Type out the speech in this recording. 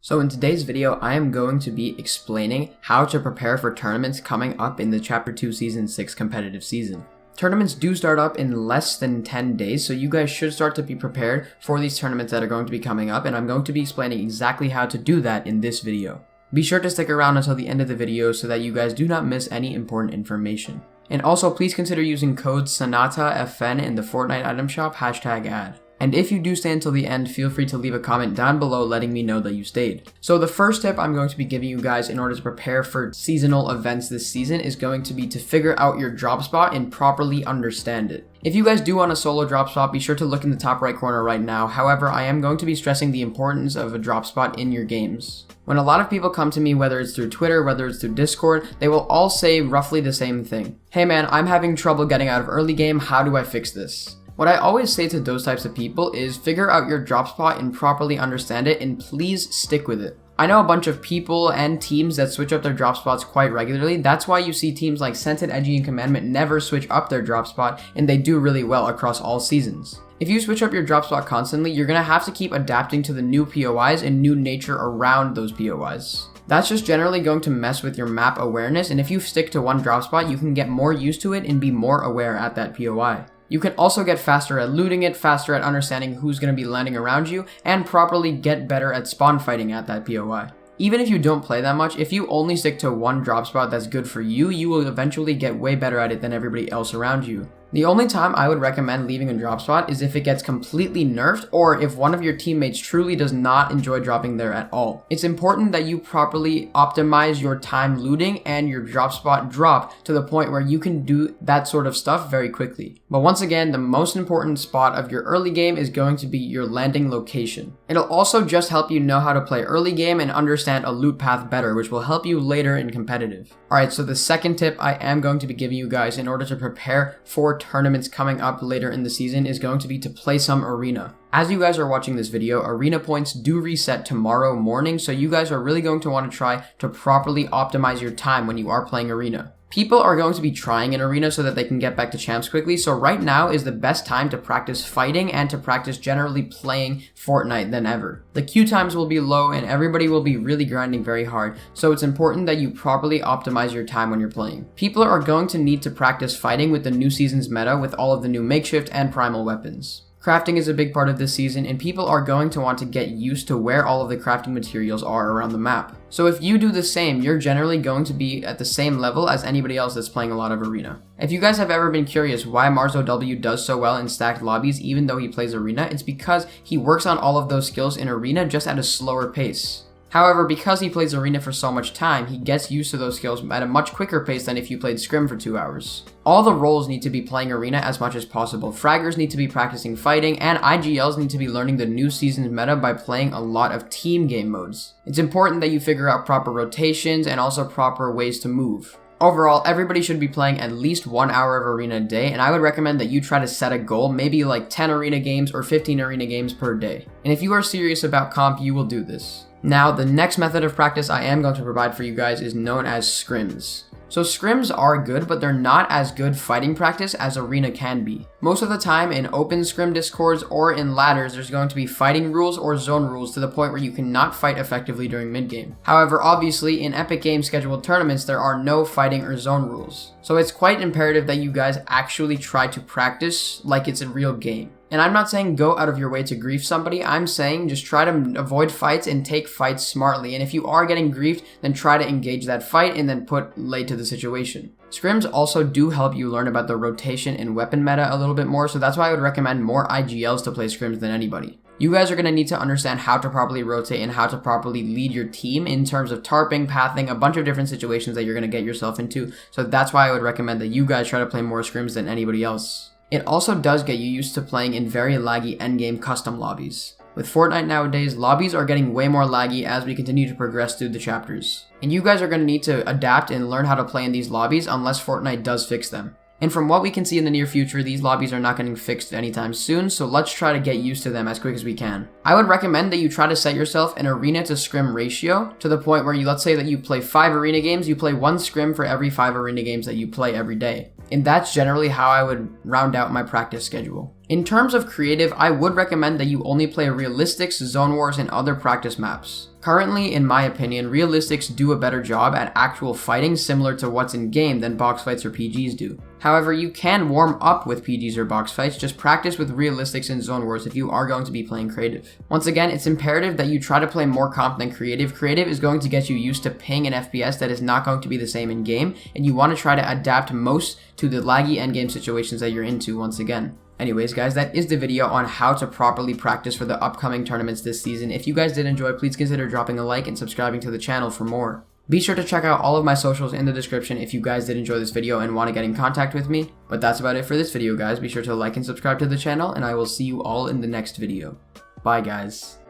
So in today's video, I am going to be explaining how to prepare for tournaments coming up in the Chapter 2 Season 6 competitive season. Tournaments do start up in less than 10 days, so you guys should start to be prepared for these tournaments that are going to be coming up, and I'm going to be explaining exactly how to do that in this video. Be sure to stick around until the end of the video so that you guys do not miss any important information. And also, please consider using code SONATAFN in the Fortnite item shop, #ad. And if you do stay until the end, feel free to leave a comment down below letting me know that you stayed. So the first tip I'm going to be giving you guys in order to prepare for seasonal events this season is going to be to figure out your drop spot and properly understand it. If you guys do want a solo drop spot, be sure to look in the top right corner right now. However, I am going to be stressing the importance of a drop spot in your games. When a lot of people come to me, whether it's through Twitter, whether it's through Discord, they will all say roughly the same thing. Hey man, I'm having trouble getting out of early game, how do I fix this? What I always say to those types of people is figure out your drop spot and properly understand it, and please stick with it. I know a bunch of people and teams that switch up their drop spots quite regularly. That's why you see teams like Scented, Edgy, and Commandment never switch up their drop spot, and they do really well across all seasons. If you switch up your drop spot constantly, you're going to have to keep adapting to the new POIs and new nature around those POIs. That's just generally going to mess with your map awareness, and if you stick to one drop spot, you can get more used to it and be more aware at that POI. You can also get faster at looting it, faster at understanding who's going to be landing around you, and properly get better at spawn fighting at that POI. Even if you don't play that much, if you only stick to one drop spot that's good for you, you will eventually get way better at it than everybody else around you. The only time I would recommend leaving a drop spot is if it gets completely nerfed or if one of your teammates truly does not enjoy dropping there at all. It's important that you properly optimize your time looting and your drop spot drop to the point where you can do that sort of stuff very quickly. But once again, the most important spot of your early game is going to be your landing location. It'll also just help you know how to play early game and understand a loot path better, which will help you later in competitive. Alright, so the second tip I am going to be giving you guys in order to prepare for tournaments coming up later in the season is going to be to play some arena. As you guys are watching this video, arena points do reset tomorrow morning, so you guys are really going to want to try to properly optimize your time when you are playing arena. People are going to be trying in arena so that they can get back to champs quickly, so right now is the best time to practice fighting and to practice generally playing Fortnite than ever. The queue times will be low and everybody will be really grinding very hard, so it's important that you properly optimize your time when you're playing. People are going to need to practice fighting with the new season's meta with all of the new makeshift and primal weapons. Crafting is a big part of this season, and people are going to want to get used to where all of the crafting materials are around the map. So if you do the same, you're generally going to be at the same level as anybody else that's playing a lot of arena. If you guys have ever been curious why MarsOW does so well in stacked lobbies even though he plays arena, it's because he works on all of those skills in arena just at a slower pace. However, because he plays arena for so much time, he gets used to those skills at a much quicker pace than if you played scrim for 2 hours. All the roles need to be playing arena as much as possible. Fraggers need to be practicing fighting, and IGLs need to be learning the new season's meta by playing a lot of team game modes. It's important that you figure out proper rotations and also proper ways to move. Overall, everybody should be playing at least 1 hour of arena a day, and I would recommend that you try to set a goal, maybe like 10 arena games or 15 arena games per day. And if you are serious about comp, you will do this. Now, the next method of practice I am going to provide for you guys is known as scrims. So scrims are good, but they're not as good fighting practice as arena can be. Most of the time in open scrim discords or in ladders, there's going to be fighting rules or zone rules to the point where you cannot fight effectively during mid game. However, obviously in Epic Games scheduled tournaments, there are no fighting or zone rules. So it's quite imperative that you guys actually try to practice like it's a real game. And I'm not saying go out of your way to grief somebody, I'm saying just try to avoid fights and take fights smartly. And if you are getting griefed, then try to engage that fight and then put lay to the situation. Scrims also do help you learn about the rotation and weapon meta a little bit more, so that's why I would recommend more IGLs to play scrims than anybody. You guys are going to need to understand how to properly rotate and how to properly lead your team in terms of tarping, pathing, a bunch of different situations that you're going to get yourself into, so that's why I would recommend that you guys try to play more scrims than anybody else. It also does get you used to playing in very laggy endgame custom lobbies. With Fortnite nowadays, lobbies are getting way more laggy as we continue to progress through the chapters. And you guys are going to need to adapt and learn how to play in these lobbies unless Fortnite does fix them. And from what we can see in the near future, these lobbies are not getting fixed anytime soon, so let's try to get used to them as quick as we can. I would recommend that you try to set yourself an arena to scrim ratio to the point where let's say that you play 5 arena games, you play 1 scrim for every 5 arena games that you play every day. And that's generally how I would round out my practice schedule. In terms of creative, I would recommend that you only play Realistics, Zone Wars, and other practice maps. Currently, in my opinion, Realistics do a better job at actual fighting similar to what's in game than box fights or PGs do. However, you can warm up with PGs or box fights, just practice with Realistics and Zone Wars if you are going to be playing creative. Once again, it's imperative that you try to play more comp than creative. Creative is going to get you used to ping and FPS that is not going to be the same in game, and you want to try to adapt most to the laggy endgame situations that you're into once again. Anyways, guys, that is the video on how to properly practice for the upcoming tournaments this season. If you guys did enjoy, please consider dropping a like and subscribing to the channel for more. Be sure to check out all of my socials in the description if you guys did enjoy this video and want to get in contact with me. But that's about it for this video, guys. Be sure to like and subscribe to the channel, and I will see you all in the next video. Bye, guys.